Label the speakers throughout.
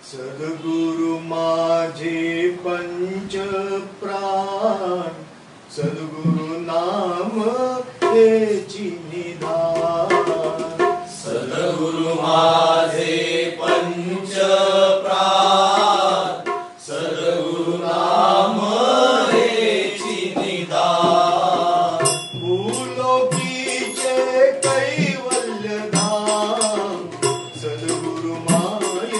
Speaker 1: सद्गुरु माझे पंच प्राण, सद्गुरु नाम हेची निधान।
Speaker 2: सद्गुरु माझे पंच प्राण, सद्गुरु नाम हेची निधान।
Speaker 1: भूलोकीचे कैवल्य धाम, सद्गुरु माय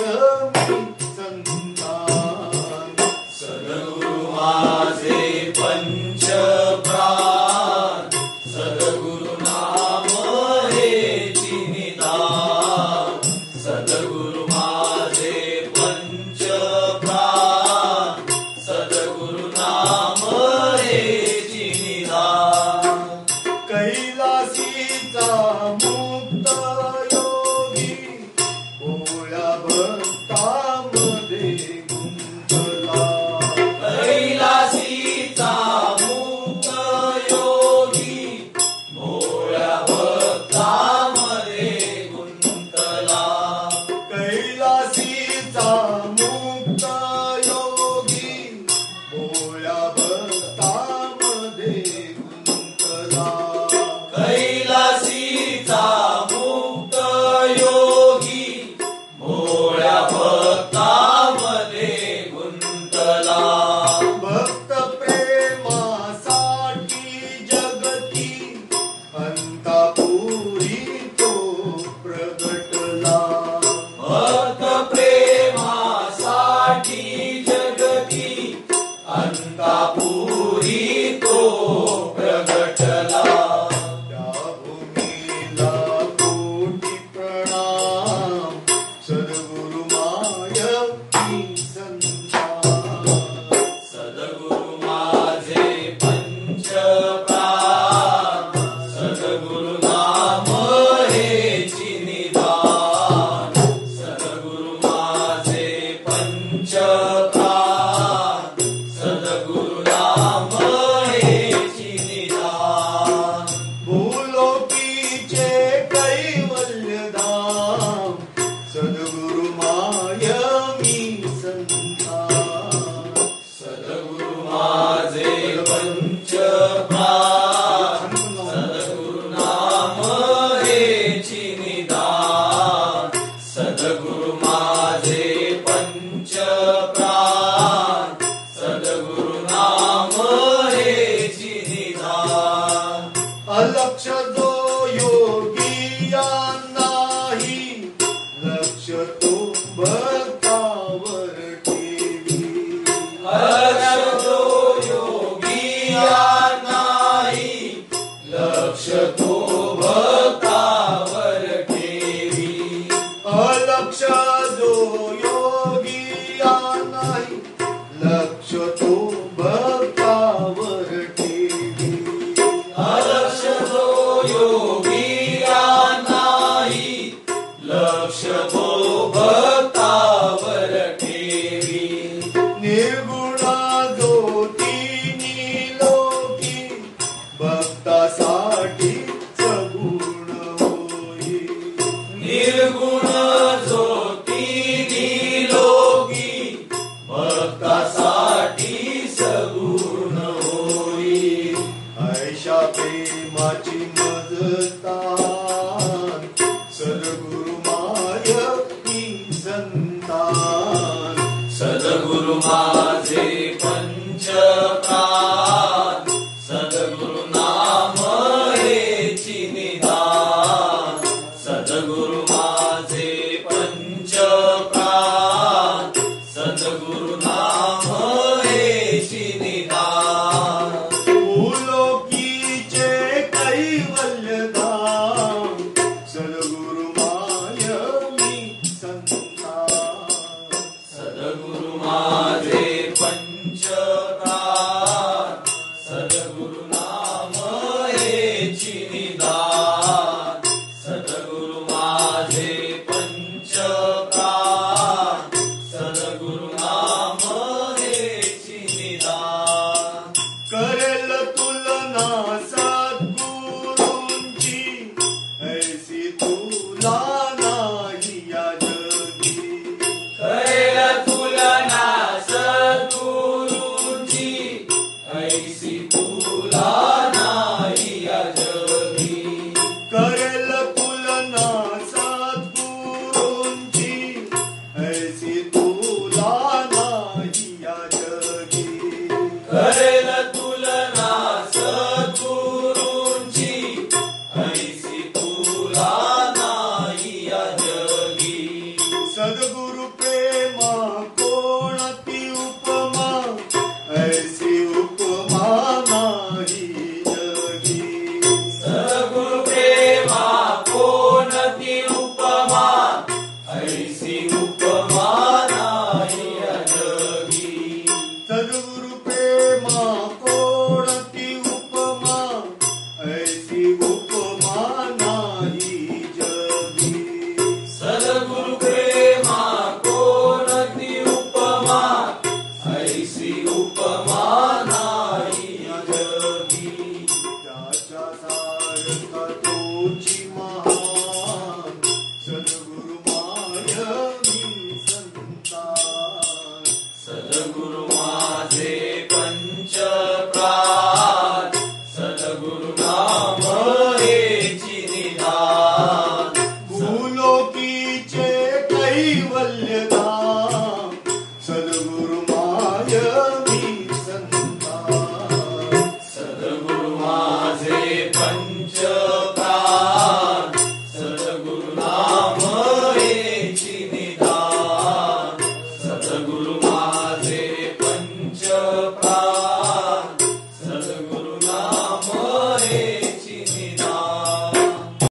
Speaker 1: मी संतान।
Speaker 2: सद्गुरु माझे पंच प्राण, सद्गुरु नाम हेची निधान। सद्गुरु माझे पंच प्राण, सद्गुरु नाम हेची निधान।
Speaker 1: कैलासीचा मुक्त योगी, भोळ्या भक्तामध्ये गुंतला।
Speaker 2: कैलासीचा मुक्त योगी, भोळ्या भक्तामध्ये गुंतला।
Speaker 1: कैलासीचा मुक्त योगी, भोळ्या भक्तामध्ये गुंतला।
Speaker 2: कैलासीचा मुक्त योगी, भोळ्या भक्तामध्ये गुंतला।
Speaker 1: भक्त प्रेमासाठी जगती, अंतापुरी तो प्रगटला।
Speaker 2: भक्त प्रेमासाठी जगती, अंतापुरी तो प्रगटला।
Speaker 1: त्या भूमीला कोटी प्रणाम, सद्गुरु माय मी संतान।
Speaker 2: सद्गुरु माझे पंच प्राण, सद्गुरु नाम हेची निधान। सद्गुरु माझे पंच प्राण, सद्गुरु नाम हेची निधान।
Speaker 1: भूलोकीचे कैवल्य धाम, सद्गुरु माय मी संतान।
Speaker 2: सद्गुरु माझे पंच प्राण, सद्गुरु नाम हेची निधान। सद्गुरु माझे पंच प्राण, सद्गुरु नाम हेची निधान।
Speaker 1: अलक्ष जो योगी या नाही, लक्ष तो भक्तावर ठेवी।
Speaker 2: अलक्ष जो योगी या नाही, लक्ष तो भक्तावर ठेवी।
Speaker 1: अलक्ष जो योगी या नाही, लक्ष तो भक्तावर ठेवी।
Speaker 2: अलक्ष जो योगी या नाही, लक्ष तो भक्तावर ठेवी।
Speaker 1: निर्गुण जो तिन्ही लोकी, भक्तासाठी सगुण होई।
Speaker 2: निर्गुण जो तिन्ही लोकी, भक्तासाठी सगुण होई।
Speaker 1: ऐशा प्रेमाची मजतान, सद्गुरु माय मी संतान।
Speaker 2: सद्गुरु माझे पंच प्राण, सद्गुरु नाम हेची निधान। सद्गुरु माझे पंच प्राण, सद्गुरु नाम हेची निधान।
Speaker 1: भूलोकीचे कैवल्य धाम, सद्गुरु माय मी संतान।
Speaker 2: सद्गुरु माझे पंच